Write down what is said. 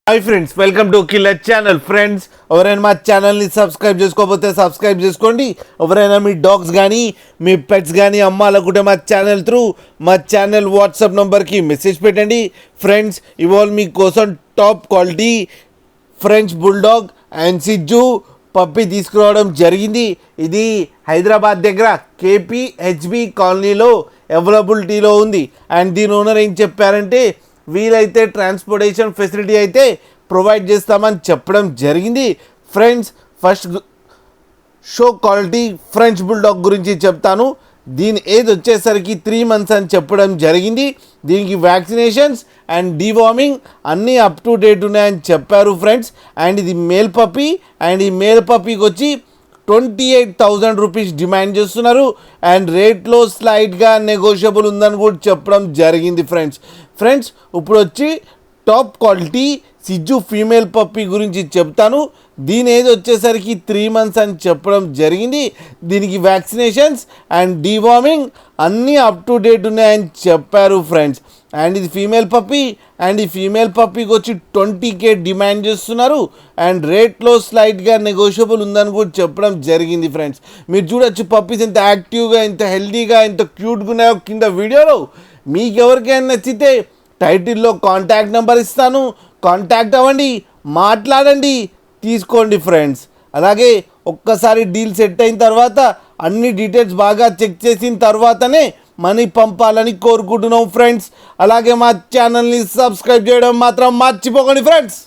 Hi friends, welcome to killer channel. Friends, ఎవరైనా మా ఛానల్ని సబ్స్క్రైబ్ చేసుకోకపోతే సబ్స్క్రైబ్ చేసుకోండి. ఎవరైనా మీ డాగ్స్ కానీ మీ పెట్స్ కానీ అమ్మాలనుకుంటే మా ఛానల్ వాట్సాప్ నెంబర్కి మెసేజ్ పెట్టండి. ఫ్రెండ్స్, ఇవాళ మీకోసం top quality French bulldog and సిజ్జు పప్పి తీసుకురావడం జరిగింది. ఇది హైదరాబాద్ దగ్గర KPHB కాలనీలో అవైలబిలిటీలో ఉంది. అండ్ దీని ఓనర్ ఏం చెప్పారంటే, వీలైతే ట్రాన్స్పోర్టేషన్ ఫెసిలిటీ అయితే ప్రొవైడ్ చేస్తామని చెప్పడం జరిగింది. Friends, first show quality French bulldog గురించి చెప్తాను. దీని ఏజ్ వచ్చేసరికి 3 months అని చెప్పడం జరిగింది. దీనికి వ్యాక్సినేషన్స్ అండ్ డీవార్మింగ్ అన్నీ అప్ టు డేట్ ఉన్నాయని చెప్పారు ఫ్రెండ్స్. అండ్ ఇది మేల్ పప్పీ. అండ్ ఈ మేల్ పప్పీకి వచ్చి 28,000 రూపీస్ డిమాండ్ చేస్తున్నారు. అండ్ రేట్లో స్లైట్గా నెగోషియబుల్ ఉందని కూడా చెప్పడం జరిగింది ఫ్రెండ్స్. ఇప్పుడు వచ్చి టాప్ క్వాలిటీ సిజ్జు ఫీమేల్ పప్పీ గురించి చెప్తాను. దీని ఏజ్ వచ్చేసరికి 3 months అని చెప్పడం జరిగింది. దీనికి వ్యాక్సినేషన్స్ అండ్ డీవార్మింగ్ అన్నీ అప్ టు డేట్ ఉన్నాయని చెప్పారు ఫ్రెండ్స్. అండ్ ఇది ఫీమేల్ పప్పీ. అండ్ ఈ ఫీమేల్ పప్పీకి వచ్చి 20K డిమాండ్ చేస్తున్నారు. అండ్ రేట్లో స్లైట్గా నెగోషియబుల్ ఉందని కూడా చెప్పడం జరిగింది ఫ్రెండ్స్. మీరు చూడొచ్చు పప్పీస్ ఎంత యాక్టివ్గా, ఎంత హెల్తీగా, ఎంత క్యూట్గా ఉన్నాయో కింద వీడియోలో. మీకు ఎవరికైనా నచ్చితే టైటిల్లో కాంటాక్ట్ నెంబర్ ఇస్తాను, కాంటాక్ట్ అవ్వండి, మాట్లాడండి, తీసుకోండి ఫ్రెండ్స్. అలాగే ఒక్కసారి డీల్ సెట్ అయిన తర్వాత అన్ని డీటెయిల్స్ బాగా చెక్ చేసిన తర్వాతనే మనీ పంపాలని కోరుకుంటున్నాం ఫ్రెండ్స్. అలాగే మా ఛానల్ని సబ్స్క్రైబ్ చేయడం మాత్రం మర్చిపోకండి ఫ్రెండ్స్.